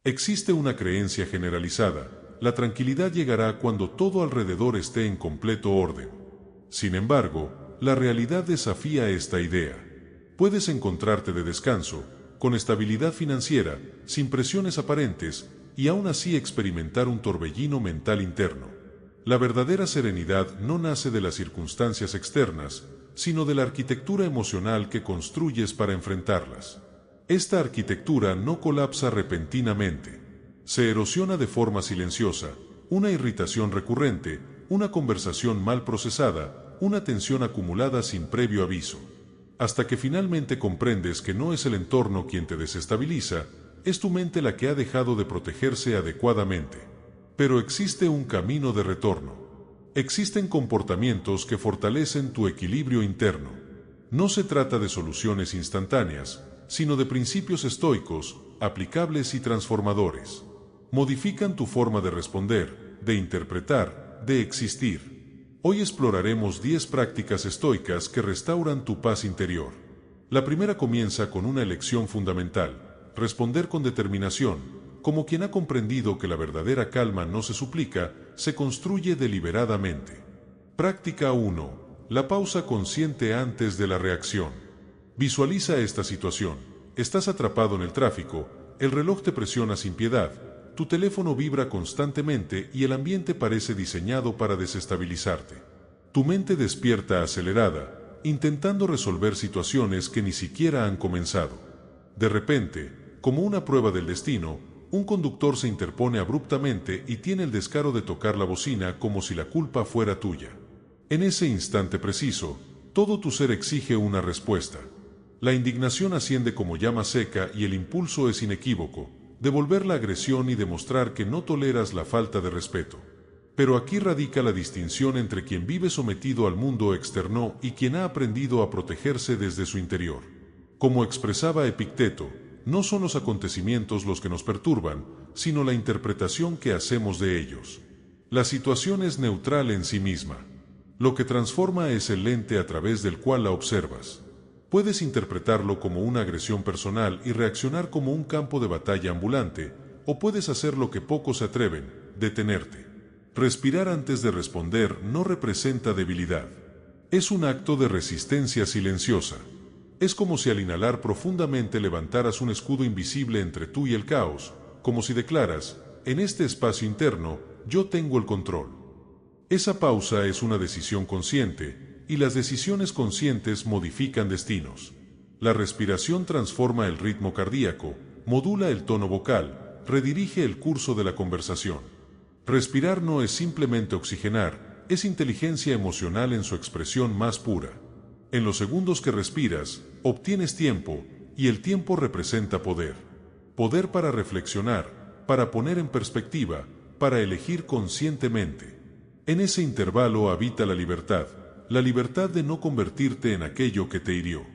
Existe una creencia generalizada: la tranquilidad llegará cuando todo alrededor esté en completo orden. Sin embargo, la realidad desafía esta idea. Puedes encontrarte de descanso, con estabilidad financiera, sin presiones aparentes, y aún así experimentar un torbellino mental interno. La verdadera serenidad no nace de las circunstancias externas, sino de la arquitectura emocional que construyes para enfrentarlas. Esta arquitectura no colapsa repentinamente. Se erosiona de forma silenciosa: una irritación recurrente, una conversación mal procesada, una tensión acumulada sin previo aviso. Hasta que finalmente comprendes que no es el entorno quien te desestabiliza, es tu mente la que ha dejado de protegerse adecuadamente. Pero existe un camino de retorno. Existen comportamientos que fortalecen tu equilibrio interno. No se trata de soluciones instantáneas, sino de principios estoicos, aplicables y transformadores. Modifican tu forma de responder, de interpretar, de existir. Hoy exploraremos 10 prácticas estoicas que restauran tu paz interior. La primera comienza con una elección fundamental: responder con determinación, como quien ha comprendido que la verdadera calma no se suplica, se construye deliberadamente. Práctica 1. La pausa consciente antes de la reacción. Visualiza esta situación: estás atrapado en el tráfico, el reloj te presiona sin piedad, tu teléfono vibra constantemente y el ambiente parece diseñado para desestabilizarte. Tu mente despierta acelerada, intentando resolver situaciones que ni siquiera han comenzado. De repente, como una prueba del destino, un conductor se interpone abruptamente y tiene el descaro de tocar la bocina como si la culpa fuera tuya. En ese instante preciso, todo tu ser exige una respuesta. La indignación asciende como llama seca y el impulso es inequívoco: devolver la agresión y demostrar que no toleras la falta de respeto. Pero aquí radica la distinción entre quien vive sometido al mundo externo y quien ha aprendido a protegerse desde su interior. Como expresaba Epicteto, no son los acontecimientos los que nos perturban, sino la interpretación que hacemos de ellos. La situación es neutral en sí misma. Lo que transforma es el lente a través del cual la observas. Puedes interpretarlo como una agresión personal y reaccionar como un campo de batalla ambulante, o puedes hacer lo que pocos se atreven: detenerte. Respirar antes de responder no representa debilidad. Es un acto de resistencia silenciosa. Es como si al inhalar profundamente levantaras un escudo invisible entre tú y el caos, como si declaras: en este espacio interno, yo tengo el control. Esa pausa es una decisión consciente, y las decisiones conscientes modifican destinos. La respiración transforma el ritmo cardíaco, modula el tono vocal, redirige el curso de la conversación. Respirar no es simplemente oxigenar, es inteligencia emocional en su expresión más pura. En los segundos que respiras, obtienes tiempo, y el tiempo representa poder. Poder para reflexionar, para poner en perspectiva, para elegir conscientemente. En ese intervalo habita la libertad de no convertirte en aquello que te hirió.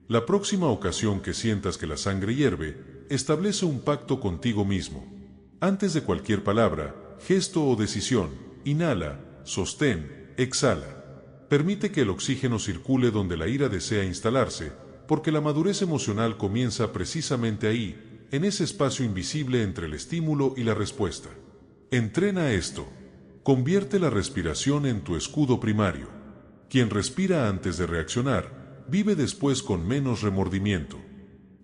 La próxima ocasión que sientas que la sangre hierve, establece un pacto contigo mismo. Antes de cualquier palabra, gesto o decisión, inhala, sostén, exhala. Permite que el oxígeno circule donde la ira desea instalarse, porque la madurez emocional comienza precisamente ahí, en ese espacio invisible entre el estímulo y la respuesta. Entrena esto. Convierte la respiración en tu escudo primario. Quien respira antes de reaccionar, vive después con menos remordimiento.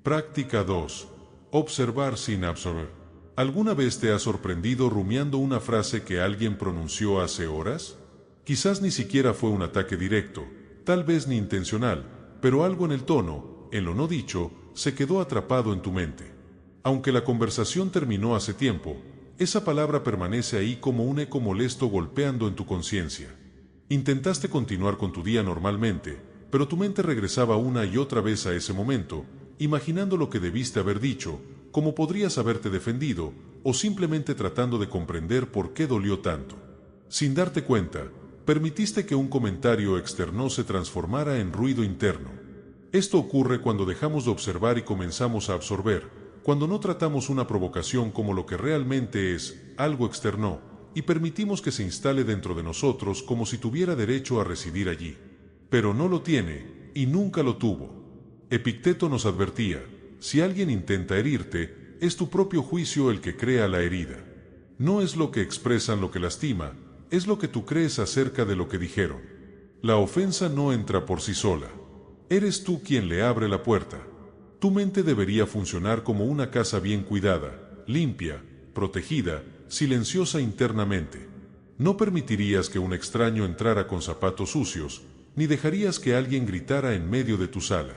Práctica 2. Observar sin absorber. ¿Alguna vez te has sorprendido rumiando una frase que alguien pronunció hace horas? Quizás ni siquiera fue un ataque directo, tal vez ni intencional, pero algo en el tono, en lo no dicho, se quedó atrapado en tu mente. Aunque la conversación terminó hace tiempo, esa palabra permanece ahí como un eco molesto golpeando en tu conciencia. Intentaste continuar con tu día normalmente, pero tu mente regresaba una y otra vez a ese momento, imaginando lo que debiste haber dicho, cómo podrías haberte defendido, o simplemente tratando de comprender por qué dolió tanto. Sin darte cuenta, permitiste que un comentario externo se transformara en ruido interno. Esto ocurre cuando dejamos de observar y comenzamos a absorber, cuando no tratamos una provocación como lo que realmente es, algo externo, y permitimos que se instale dentro de nosotros como si tuviera derecho a residir allí. Pero no lo tiene, y nunca lo tuvo. Epicteto nos advertía: si alguien intenta herirte, es tu propio juicio el que crea la herida. No es lo que expresan lo que lastima, es lo que tú crees acerca de lo que dijeron. La ofensa no entra por sí sola. Eres tú quien le abre la puerta. Tu mente debería funcionar como una casa bien cuidada, limpia, protegida, silenciosa internamente. No permitirías que un extraño entrara con zapatos sucios, ni dejarías que alguien gritara en medio de tu sala.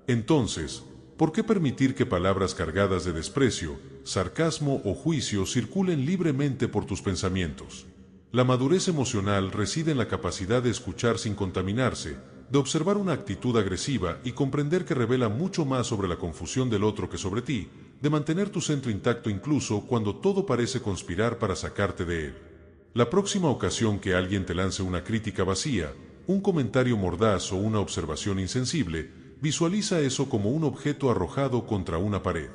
Entonces, ¿por qué permitir que palabras cargadas de desprecio, sarcasmo o juicio circulen libremente por tus pensamientos? La madurez emocional reside en la capacidad de escuchar sin contaminarse, de observar una actitud agresiva y comprender que revela mucho más sobre la confusión del otro que sobre ti, de mantener tu centro intacto incluso cuando todo parece conspirar para sacarte de él. La próxima ocasión que alguien te lance una crítica vacía, un comentario mordaz o una observación insensible, visualiza eso como un objeto arrojado contra una pared.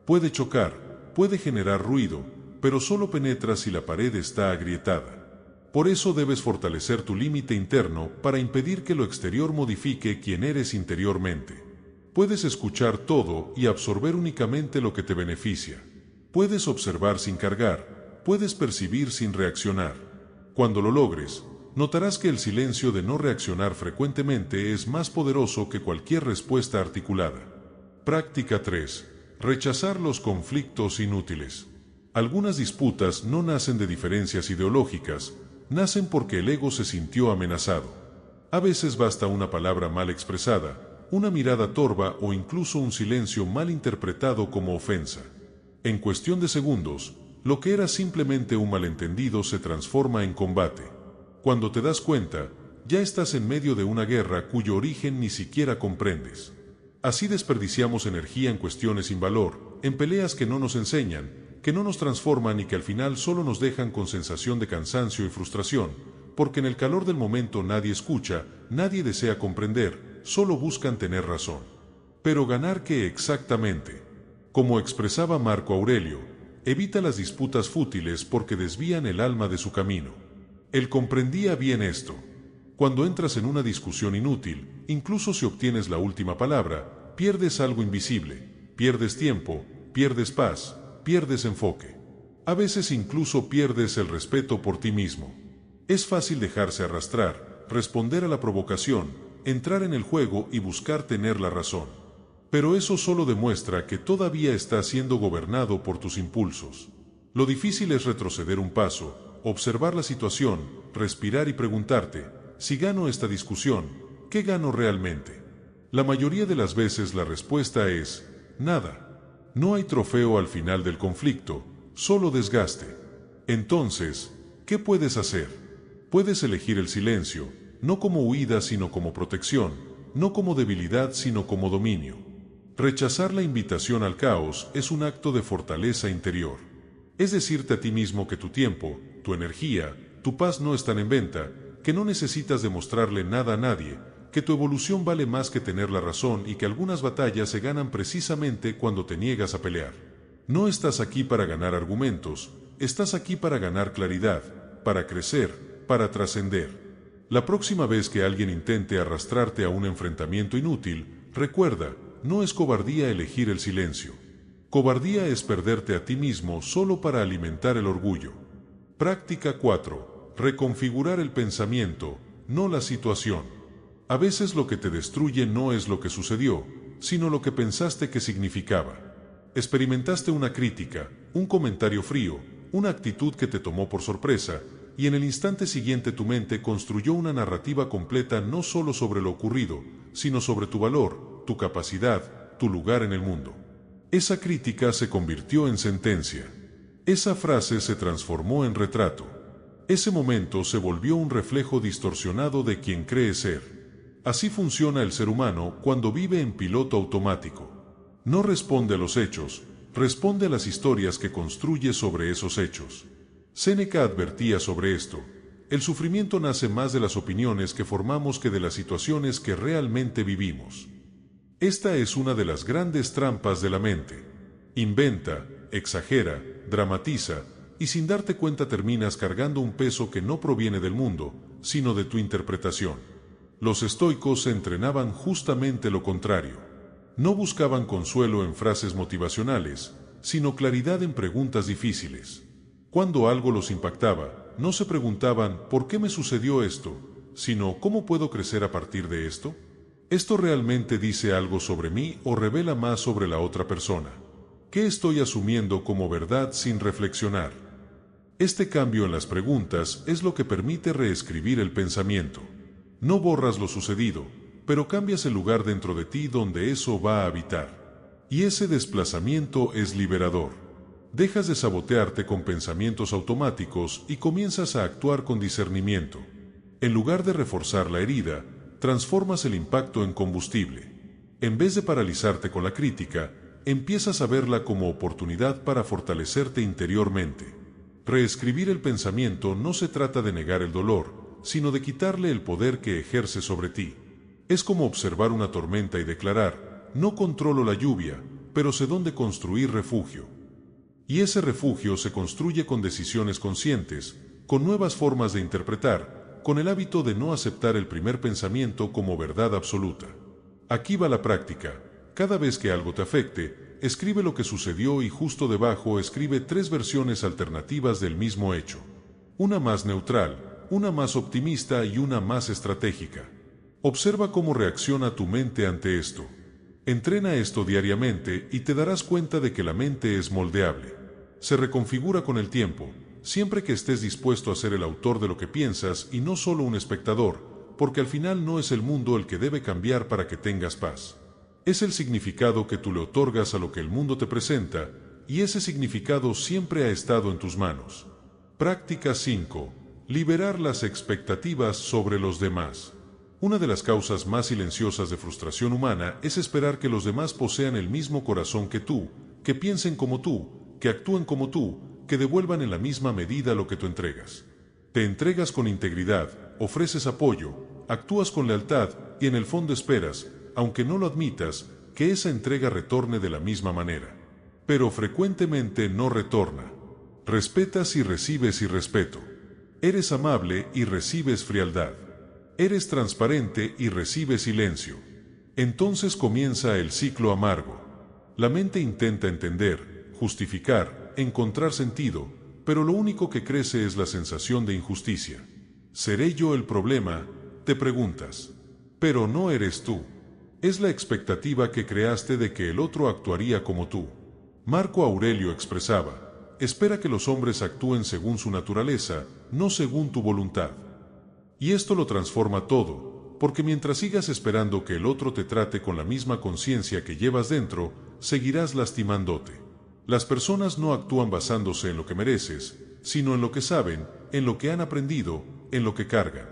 Puede chocar, puede generar ruido, pero solo penetra si la pared está agrietada. Por eso debes fortalecer tu límite interno para impedir que lo exterior modifique quién eres interiormente. Puedes escuchar todo y absorber únicamente lo que te beneficia. Puedes observar sin cargar, puedes percibir sin reaccionar. Cuando lo logres, notarás que el silencio de no reaccionar frecuentemente es más poderoso que cualquier respuesta articulada. Práctica 3. Rechazar los conflictos inútiles. Algunas disputas no nacen de diferencias ideológicas, nacen porque el ego se sintió amenazado. A veces basta una palabra mal expresada, una mirada torva o incluso un silencio mal interpretado como ofensa. En cuestión de segundos, lo que era simplemente un malentendido se transforma en combate. Cuando te das cuenta, ya estás en medio de una guerra cuyo origen ni siquiera comprendes. Así desperdiciamos energía en cuestiones sin valor, en peleas que no nos enseñan, que no nos transforman y que al final solo nos dejan con sensación de cansancio y frustración, porque en el calor del momento nadie escucha, nadie desea comprender, solo buscan tener razón. Pero ¿ganar qué exactamente? Como expresaba Marco Aurelio, evita las disputas fútiles porque desvían el alma de su camino. Él comprendía bien esto. Cuando entras en una discusión inútil, incluso si obtienes la última palabra, pierdes algo invisible, pierdes tiempo, pierdes paz, pierdes enfoque. A veces incluso pierdes el respeto por ti mismo. Es fácil dejarse arrastrar, responder a la provocación, entrar en el juego y buscar tener la razón. Pero eso solo demuestra que todavía estás siendo gobernado por tus impulsos. Lo difícil es retroceder un paso, observar la situación, respirar y preguntarte, si gano esta discusión, ¿qué gano realmente? La mayoría de las veces la respuesta es, nada. No hay trofeo al final del conflicto, solo desgaste. Entonces, ¿qué puedes hacer? Puedes elegir el silencio, no como huida sino como protección, no como debilidad sino como dominio. Rechazar la invitación al caos es un acto de fortaleza interior. Es decirte a ti mismo que tu tiempo, tu energía, tu paz no están en venta, que no necesitas demostrarle nada a nadie, que tu evolución vale más que tener la razón y que algunas batallas se ganan precisamente cuando te niegas a pelear. No estás aquí para ganar argumentos, estás aquí para ganar claridad, para crecer, para trascender. La próxima vez que alguien intente arrastrarte a un enfrentamiento inútil, recuerda, no es cobardía elegir el silencio. Cobardía es perderte a ti mismo solo para alimentar el orgullo. Práctica 4. Reconfigurar el pensamiento, no la situación. A veces lo que te destruye no es lo que sucedió, sino lo que pensaste que significaba. Experimentaste una crítica, un comentario frío, una actitud que te tomó por sorpresa, y en el instante siguiente tu mente construyó una narrativa completa no solo sobre lo ocurrido, sino sobre tu valor, tu capacidad, tu lugar en el mundo. Esa crítica se convirtió en sentencia. Esa frase se transformó en retrato. Ese momento se volvió un reflejo distorsionado de quien cree ser. Así funciona el ser humano cuando vive en piloto automático. No responde a los hechos, responde a las historias que construye sobre esos hechos. Séneca advertía sobre esto. El sufrimiento nace más de las opiniones que formamos que de las situaciones que realmente vivimos. Esta es una de las grandes trampas de la mente. Inventa, exagera, dramatiza, y sin darte cuenta terminas cargando un peso que no proviene del mundo, sino de tu interpretación. Los estoicos entrenaban justamente lo contrario. No buscaban consuelo en frases motivacionales, sino claridad en preguntas difíciles. Cuando algo los impactaba, no se preguntaban ¿por qué me sucedió esto?, sino ¿cómo puedo crecer a partir de esto? ¿Esto realmente dice algo sobre mí o revela más sobre la otra persona? ¿Qué estoy asumiendo como verdad sin reflexionar? Este cambio en las preguntas es lo que permite reescribir el pensamiento. No borras lo sucedido, pero cambias el lugar dentro de ti donde eso va a habitar. Y ese desplazamiento es liberador. Dejas de sabotearte con pensamientos automáticos y comienzas a actuar con discernimiento. En lugar de reforzar la herida, transformas el impacto en combustible. En vez de paralizarte con la crítica, empiezas a verla como oportunidad para fortalecerte interiormente. Reescribir el pensamiento no se trata de negar el dolor, sino de quitarle el poder que ejerce sobre ti. Es como observar una tormenta y declarar, no controlo la lluvia, pero sé dónde construir refugio. Y ese refugio se construye con decisiones conscientes, con nuevas formas de interpretar, con el hábito de no aceptar el primer pensamiento como verdad absoluta. Aquí va la práctica. Cada vez que algo te afecte, escribe lo que sucedió y justo debajo escribe 3 versiones alternativas del mismo hecho. Una más neutral, una más optimista y una más estratégica. Observa cómo reacciona tu mente ante esto. Entrena esto diariamente y te darás cuenta de que la mente es moldeable. Se reconfigura con el tiempo, siempre que estés dispuesto a ser el autor de lo que piensas y no solo un espectador, porque al final no es el mundo el que debe cambiar para que tengas paz. Es el significado que tú le otorgas a lo que el mundo te presenta, y ese significado siempre ha estado en tus manos. Práctica 5. Liberar las expectativas sobre los demás. Una de las causas más silenciosas de frustración humana es esperar que los demás posean el mismo corazón que tú, que piensen como tú, que actúen como tú, que devuelvan en la misma medida lo que tú entregas. Te entregas con integridad, ofreces apoyo, actúas con lealtad y en el fondo esperas, aunque no lo admitas, que esa entrega retorne de la misma manera. Pero frecuentemente no retorna. Respetas y recibes irrespeto. Eres amable y recibes frialdad. Eres transparente y recibes silencio. Entonces comienza el ciclo amargo. La mente intenta entender, justificar, encontrar sentido, pero lo único que crece es la sensación de injusticia. ¿Seré yo el problema?, te preguntas. Pero no eres tú. Es la expectativa que creaste de que el otro actuaría como tú. Marco Aurelio expresaba, espera que los hombres actúen según su naturaleza, no según tu voluntad. Y esto lo transforma todo, porque mientras sigas esperando que el otro te trate con la misma conciencia que llevas dentro, seguirás lastimándote. Las personas no actúan basándose en lo que mereces, sino en lo que saben, en lo que han aprendido, en lo que cargan.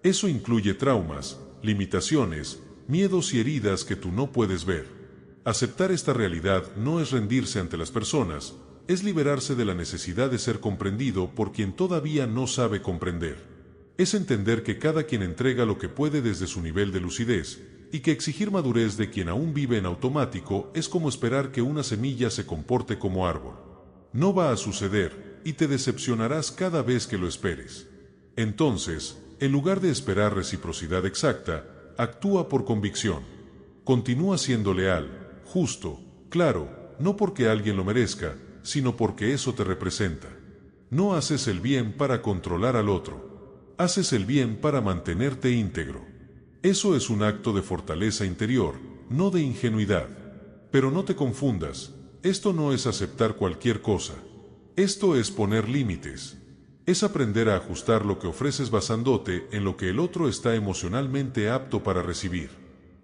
Eso incluye traumas, limitaciones, miedos y heridas que tú no puedes ver. Aceptar esta realidad no es rendirse ante las personas, es liberarse de la necesidad de ser comprendido por quien todavía no sabe comprender. Es entender que cada quien entrega lo que puede desde su nivel de lucidez, y que exigir madurez de quien aún vive en automático es como esperar que una semilla se comporte como árbol. No va a suceder, y te decepcionarás cada vez que lo esperes. Entonces, en lugar de esperar reciprocidad exacta, actúa por convicción. Continúa siendo leal, justo, claro, no porque alguien lo merezca, sino porque eso te representa. No haces el bien para controlar al otro. Haces el bien para mantenerte íntegro. Eso es un acto de fortaleza interior, no de ingenuidad. Pero no te confundas, esto no es aceptar cualquier cosa. Esto es poner límites. Es aprender a ajustar lo que ofreces basándote en lo que el otro está emocionalmente apto para recibir.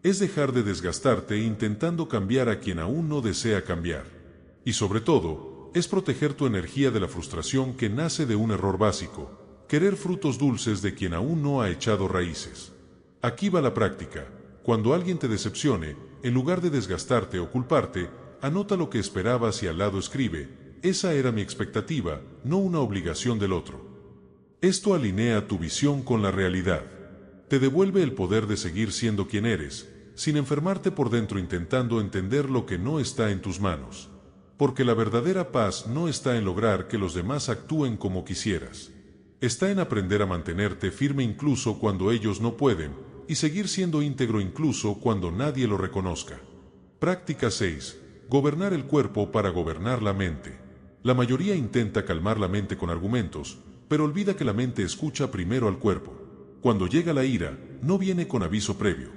Es dejar de desgastarte intentando cambiar a quien aún no desea cambiar. Y sobre todo, es proteger tu energía de la frustración que nace de un error básico, querer frutos dulces de quien aún no ha echado raíces. Aquí va la práctica. Cuando alguien te decepcione, en lugar de desgastarte o culparte, anota lo que esperabas y al lado escribe, esa era mi expectativa, no una obligación del otro. Esto alinea tu visión con la realidad. Te devuelve el poder de seguir siendo quien eres, sin enfermarte por dentro intentando entender lo que no está en tus manos. Porque la verdadera paz no está en lograr que los demás actúen como quisieras. Está en aprender a mantenerte firme incluso cuando ellos no pueden, y seguir siendo íntegro incluso cuando nadie lo reconozca. Práctica 6. gobernar el cuerpo para gobernar la mente. La mayoría intenta calmar la mente con argumentos, pero olvida que la mente escucha primero al cuerpo. Cuando llega la ira, no viene con aviso previo.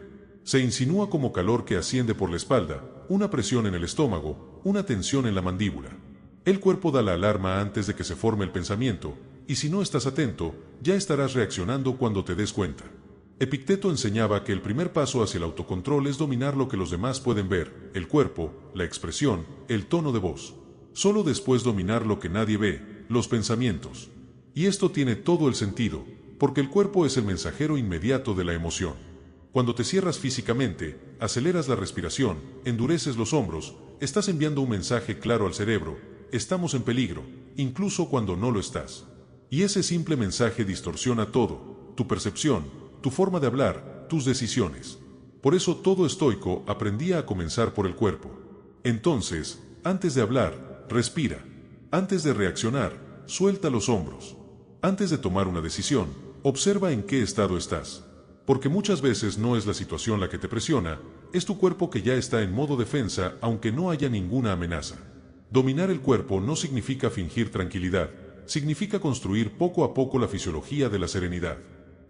Se insinúa como calor que asciende por la espalda, una presión en el estómago, una tensión en la mandíbula. El cuerpo da la alarma antes de que se forme el pensamiento, y si no estás atento, ya estarás reaccionando cuando te des cuenta. Epicteto enseñaba que el primer paso hacia el autocontrol es dominar lo que los demás pueden ver, el cuerpo, la expresión, el tono de voz. Solo después dominar lo que nadie ve, los pensamientos. Y esto tiene todo el sentido, porque el cuerpo es el mensajero inmediato de la emoción. Cuando te cierras físicamente, aceleras la respiración, endureces los hombros, estás enviando un mensaje claro al cerebro: estamos en peligro, incluso cuando no lo estás. Y ese simple mensaje distorsiona todo, tu percepción, tu forma de hablar, tus decisiones. Por eso todo estoico aprendía a comenzar por el cuerpo. Entonces, antes de hablar, respira. Antes de reaccionar, suelta los hombros. Antes de tomar una decisión, observa en qué estado estás. Porque muchas veces no es la situación la que te presiona, es tu cuerpo que ya está en modo defensa aunque no haya ninguna amenaza. Dominar el cuerpo no significa fingir tranquilidad, significa construir poco a poco la fisiología de la serenidad.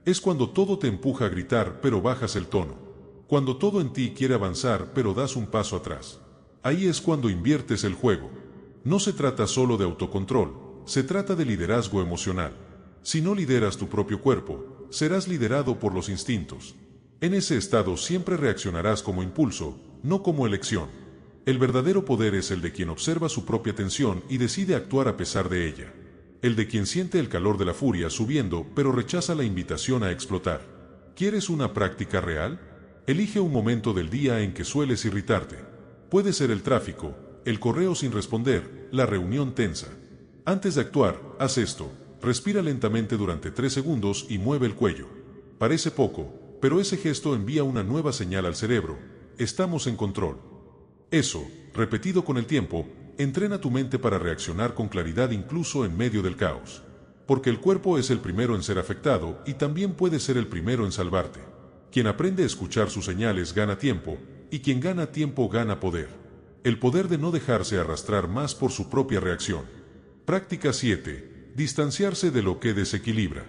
Es cuando todo te empuja a gritar pero bajas el tono. Cuando todo en ti quiere avanzar pero das un paso atrás. Ahí es cuando inviertes el juego. No se trata solo de autocontrol, se trata de liderazgo emocional. Si no lideras tu propio cuerpo, serás liderado por los instintos. En ese estado siempre reaccionarás como impulso, no como elección. El verdadero poder es el de quien observa su propia tensión y decide actuar a pesar de ella. El de quien siente el calor de la furia subiendo pero rechaza la invitación a explotar. ¿Quieres una práctica real? Elige un momento del día en que sueles irritarte. Puede ser el tráfico, el correo sin responder, la reunión tensa. Antes de actuar, haz esto: respira lentamente durante 3 segundos y mueve el cuello. Parece poco, pero ese gesto envía una nueva señal al cerebro: estamos en control. Eso, repetido con el tiempo, entrena tu mente para reaccionar con claridad incluso en medio del caos. Porque el cuerpo es el primero en ser afectado y también puede ser el primero en salvarte. Quien aprende a escuchar sus señales gana tiempo, y quien gana tiempo gana poder. El poder de no dejarse arrastrar más por su propia reacción. Práctica 7. Distanciarse de lo que desequilibra.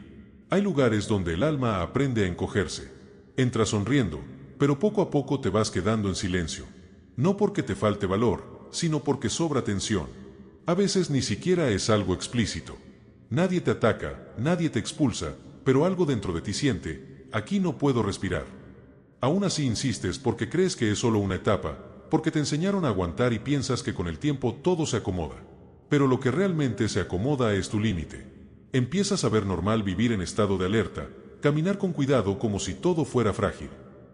Hay lugares donde el alma aprende a encogerse. Entras sonriendo, pero poco a poco te vas quedando en silencio. No porque te falte valor, sino porque sobra tensión. A veces ni siquiera es algo explícito. Nadie te ataca, nadie te expulsa, pero algo dentro de ti siente: aquí no puedo respirar. Aún así insistes porque crees que es solo una etapa, porque te enseñaron a aguantar y piensas que con el tiempo todo se acomoda. Pero lo que realmente se acomoda es tu límite. Empiezas a ver normal vivir en estado de alerta, caminar con cuidado como si todo fuera frágil.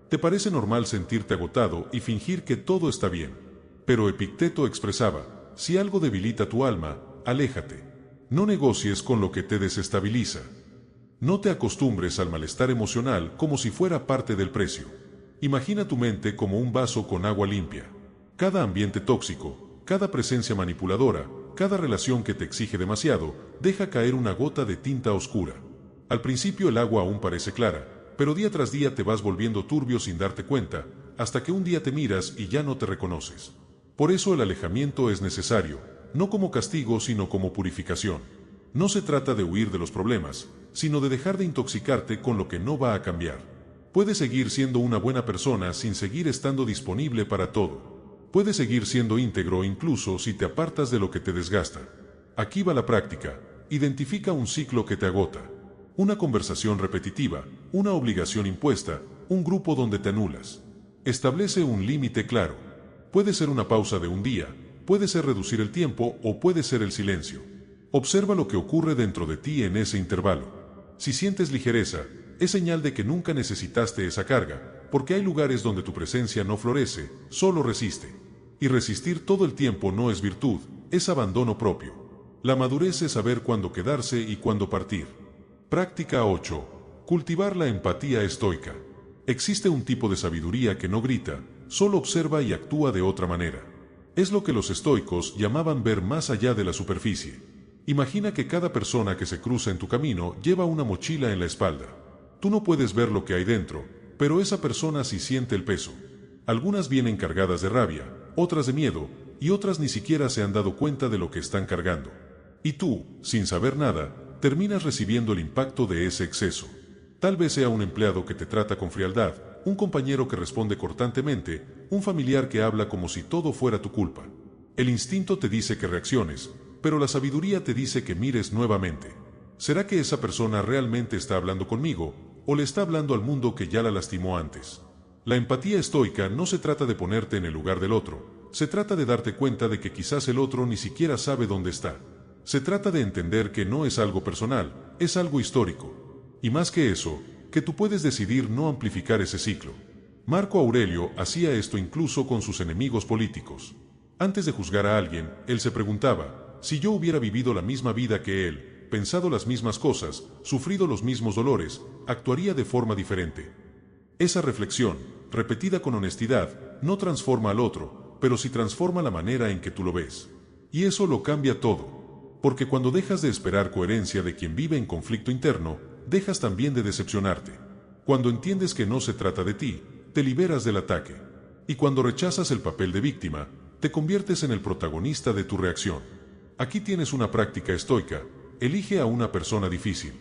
Te parece normal sentirte agotado y fingir que todo está bien. Pero Epicteto expresaba: si algo debilita tu alma, aléjate. No negocies con lo que te desestabiliza. No te acostumbres al malestar emocional como si fuera parte del precio. Imagina tu mente como un vaso con agua limpia. Cada ambiente tóxico, cada presencia manipuladora, cada relación que te exige demasiado, deja caer una gota de tinta oscura. Al principio el agua aún parece clara, pero día tras día te vas volviendo turbio sin darte cuenta, hasta que un día te miras y ya no te reconoces. Por eso el alejamiento es necesario, no como castigo sino como purificación. No se trata de huir de los problemas, sino de dejar de intoxicarte con lo que no va a cambiar. Puedes seguir siendo una buena persona sin seguir estando disponible para todo. Puedes seguir siendo íntegro incluso si te apartas de lo que te desgasta. Aquí va la práctica: identifica un ciclo que te agota. Una conversación repetitiva, una obligación impuesta, un grupo donde te anulas. Establece un límite claro. Puede ser una pausa de un día, puede ser reducir el tiempo o puede ser el silencio. Observa lo que ocurre dentro de ti en ese intervalo. Si sientes ligereza, es señal de que nunca necesitaste esa carga, porque hay lugares donde tu presencia no florece, solo resiste. Y resistir todo el tiempo no es virtud, es abandono propio. La madurez es saber cuándo quedarse y cuándo partir. Práctica 8. Cultivar la empatía estoica. Existe un tipo de sabiduría que no grita, solo observa y actúa de otra manera. Es lo que los estoicos llamaban ver más allá de la superficie. Imagina que cada persona que se cruza en tu camino lleva una mochila en la espalda. Tú no puedes ver lo que hay dentro, pero esa persona sí siente el peso. Algunas vienen cargadas de rabia, otras de miedo, y otras ni siquiera se han dado cuenta de lo que están cargando. Y tú, sin saber nada, terminas recibiendo el impacto de ese exceso. Tal vez sea un empleado que te trata con frialdad, un compañero que responde cortantemente, un familiar que habla como si todo fuera tu culpa. El instinto te dice que reacciones, pero la sabiduría te dice que mires nuevamente. ¿Será que esa persona realmente está hablando conmigo, o le está hablando al mundo que ya la lastimó antes? La empatía estoica no se trata de ponerte en el lugar del otro, se trata de darte cuenta de que quizás el otro ni siquiera sabe dónde está. Se trata de entender que no es algo personal, es algo histórico. Y más que eso, que tú puedes decidir no amplificar ese ciclo. Marco Aurelio hacía esto incluso con sus enemigos políticos. Antes de juzgar a alguien, él se preguntaba, si yo hubiera vivido la misma vida que él, pensado las mismas cosas, sufrido los mismos dolores, actuaría de forma diferente. Esa reflexión, repetida con honestidad, no transforma al otro, pero sí transforma la manera en que tú lo ves. Y eso lo cambia todo. Porque cuando dejas de esperar coherencia de quien vive en conflicto interno, dejas también de decepcionarte. Cuando entiendes que no se trata de ti, te liberas del ataque. Y cuando rechazas el papel de víctima, te conviertes en el protagonista de tu reacción. Aquí tienes una práctica estoica. Elige a una persona difícil.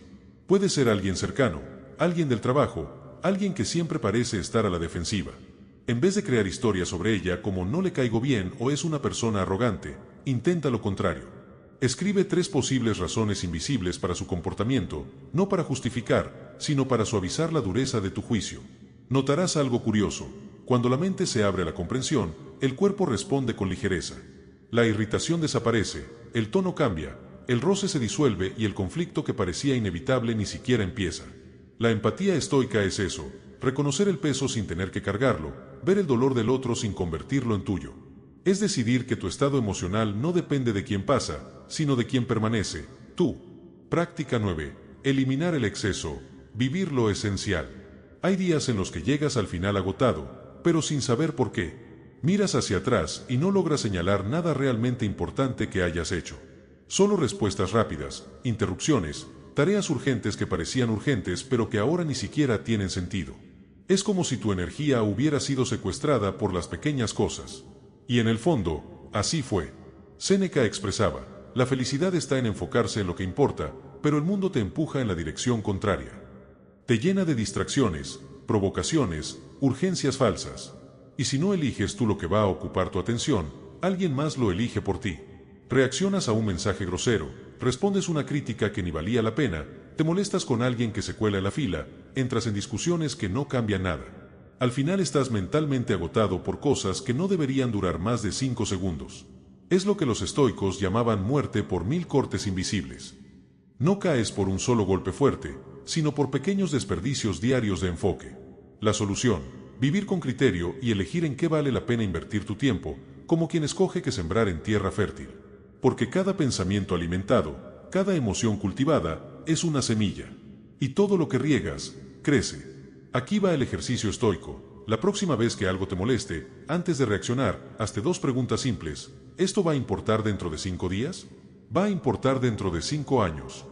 Puede ser alguien cercano, alguien del trabajo, alguien que siempre parece estar a la defensiva. En vez de crear historias sobre ella como no le caigo bien o es una persona arrogante, intenta lo contrario. Escribe 3 posibles razones invisibles para su comportamiento, no para justificar, sino para suavizar la dureza de tu juicio. Notarás algo curioso. Cuando la mente se abre a la comprensión, el cuerpo responde con ligereza. La irritación desaparece, el tono cambia, el roce se disuelve y el conflicto que parecía inevitable ni siquiera empieza. La empatía estoica es eso, reconocer el peso sin tener que cargarlo, ver el dolor del otro sin convertirlo en tuyo. Es decidir que tu estado emocional no depende de quién pasa, sino de quién permanece, tú. Práctica 9. Eliminar el exceso, vivir lo esencial. Hay días en los que llegas al final agotado, pero sin saber por qué. Miras hacia atrás y no logras señalar nada realmente importante que hayas hecho. Solo respuestas rápidas, interrupciones, tareas urgentes que parecían urgentes pero que ahora ni siquiera tienen sentido. Es como si tu energía hubiera sido secuestrada por las pequeñas cosas. Y en el fondo, así fue. Séneca expresaba, la felicidad está en enfocarse en lo que importa, pero el mundo te empuja en la dirección contraria. Te llena de distracciones, provocaciones, urgencias falsas. Y si no eliges tú lo que va a ocupar tu atención, alguien más lo elige por ti. Reaccionas a un mensaje grosero, respondes una crítica que ni valía la pena, te molestas con alguien que se cuela en la fila, entras en discusiones que no cambian nada. Al final estás mentalmente agotado por cosas que no deberían durar más de 5 segundos. Es lo que los estoicos llamaban muerte por 1000 cortes invisibles. No caes por un solo golpe fuerte, sino por pequeños desperdicios diarios de enfoque. La solución, vivir con criterio y elegir en qué vale la pena invertir tu tiempo, como quien escoge que sembrar en tierra fértil. Porque cada pensamiento alimentado, cada emoción cultivada, es una semilla. Y todo lo que riegas, crece. Aquí va el ejercicio estoico. La próxima vez que algo te moleste, antes de reaccionar, hazte 2 preguntas simples. ¿Esto va a importar dentro de 5 días? ¿Va a importar dentro de 5 años?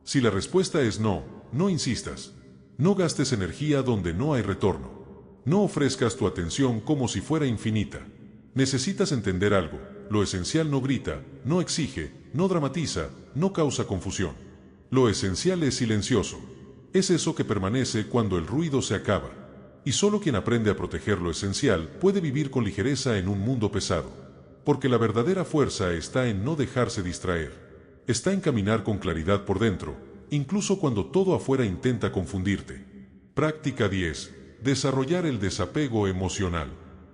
Si la respuesta es no, no insistas. No gastes energía donde no hay retorno. No ofrezcas tu atención como si fuera infinita. Necesitas entender algo. Lo esencial no grita, no exige, no dramatiza, no causa confusión. Lo esencial es silencioso. Es eso que permanece cuando el ruido se acaba. Y solo quien aprende a proteger lo esencial puede vivir con ligereza en un mundo pesado. Porque la verdadera fuerza está en no dejarse distraer. Está en caminar con claridad por dentro, incluso cuando todo afuera intenta confundirte. Práctica 10. Desarrollar el desapego emocional.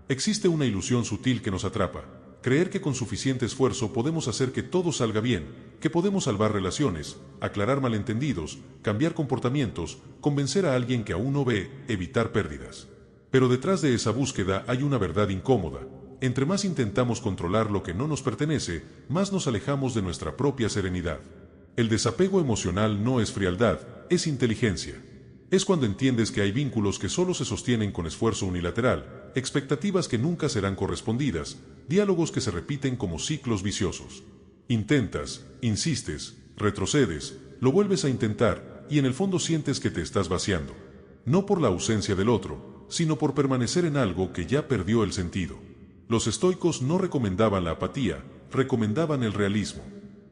Existe una ilusión sutil que nos atrapa. Creer que con suficiente esfuerzo podemos hacer que todo salga bien, que podemos salvar relaciones, aclarar malentendidos, cambiar comportamientos, convencer a alguien que aún no ve, evitar pérdidas. Pero detrás de esa búsqueda hay una verdad incómoda. Entre más intentamos controlar lo que no nos pertenece, más nos alejamos de nuestra propia serenidad. El desapego emocional no es frialdad, es inteligencia. Es cuando entiendes que hay vínculos que solo se sostienen con esfuerzo unilateral, expectativas que nunca serán correspondidas, diálogos que se repiten como ciclos viciosos. Intentas, insistes, retrocedes, lo vuelves a intentar, y en el fondo sientes que te estás vaciando. No por la ausencia del otro, sino por permanecer en algo que ya perdió el sentido. Los estoicos no recomendaban la apatía, recomendaban el realismo.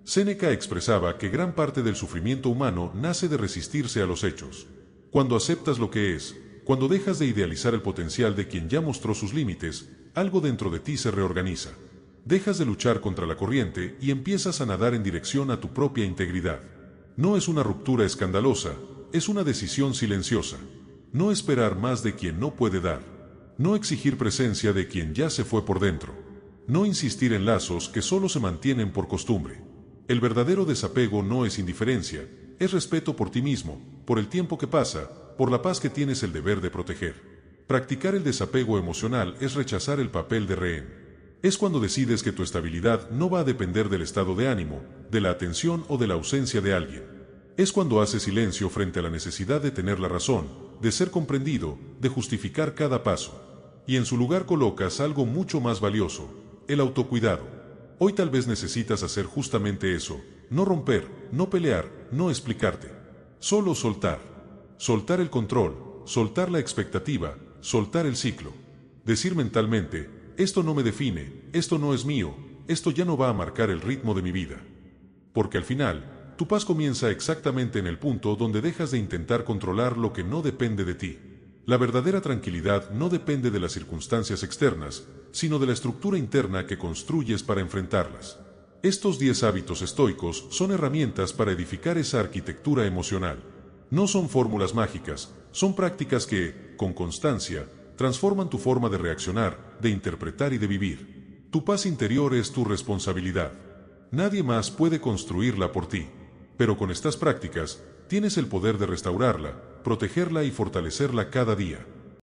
Séneca expresaba que gran parte del sufrimiento humano nace de resistirse a los hechos. Cuando aceptas lo que es, cuando dejas de idealizar el potencial de quien ya mostró sus límites, algo dentro de ti se reorganiza. Dejas de luchar contra la corriente y empiezas a nadar en dirección a tu propia integridad. No es una ruptura escandalosa, es una decisión silenciosa. No esperar más de quien no puede dar. No exigir presencia de quien ya se fue por dentro. No insistir en lazos que solo se mantienen por costumbre. El verdadero desapego no es indiferencia, es respeto por ti mismo, por el tiempo que pasa, por la paz que tienes el deber de proteger. Practicar el desapego emocional es rechazar el papel de rehén. Es cuando decides que tu estabilidad no va a depender del estado de ánimo, de la atención o de la ausencia de alguien. Es cuando haces silencio frente a la necesidad de tener la razón, de ser comprendido, de justificar cada paso. Y en su lugar colocas algo mucho más valioso, el autocuidado. Hoy tal vez necesitas hacer justamente eso, no romper, no pelear, no explicarte. Solo soltar. Soltar el control, soltar la expectativa, soltar el ciclo. Decir mentalmente, esto no me define, esto no es mío, esto ya no va a marcar el ritmo de mi vida. Porque al final, tu paz comienza exactamente en el punto donde dejas de intentar controlar lo que no depende de ti. La verdadera tranquilidad no depende de las circunstancias externas, sino de la estructura interna que construyes para enfrentarlas. Estos 10 hábitos estoicos son herramientas para edificar esa arquitectura emocional. No son fórmulas mágicas, son prácticas que, con constancia, transforman tu forma de reaccionar, de interpretar y de vivir. Tu paz interior es tu responsabilidad. Nadie más puede construirla por ti. Pero con estas prácticas, tienes el poder de restaurarla, protegerla y fortalecerla cada día.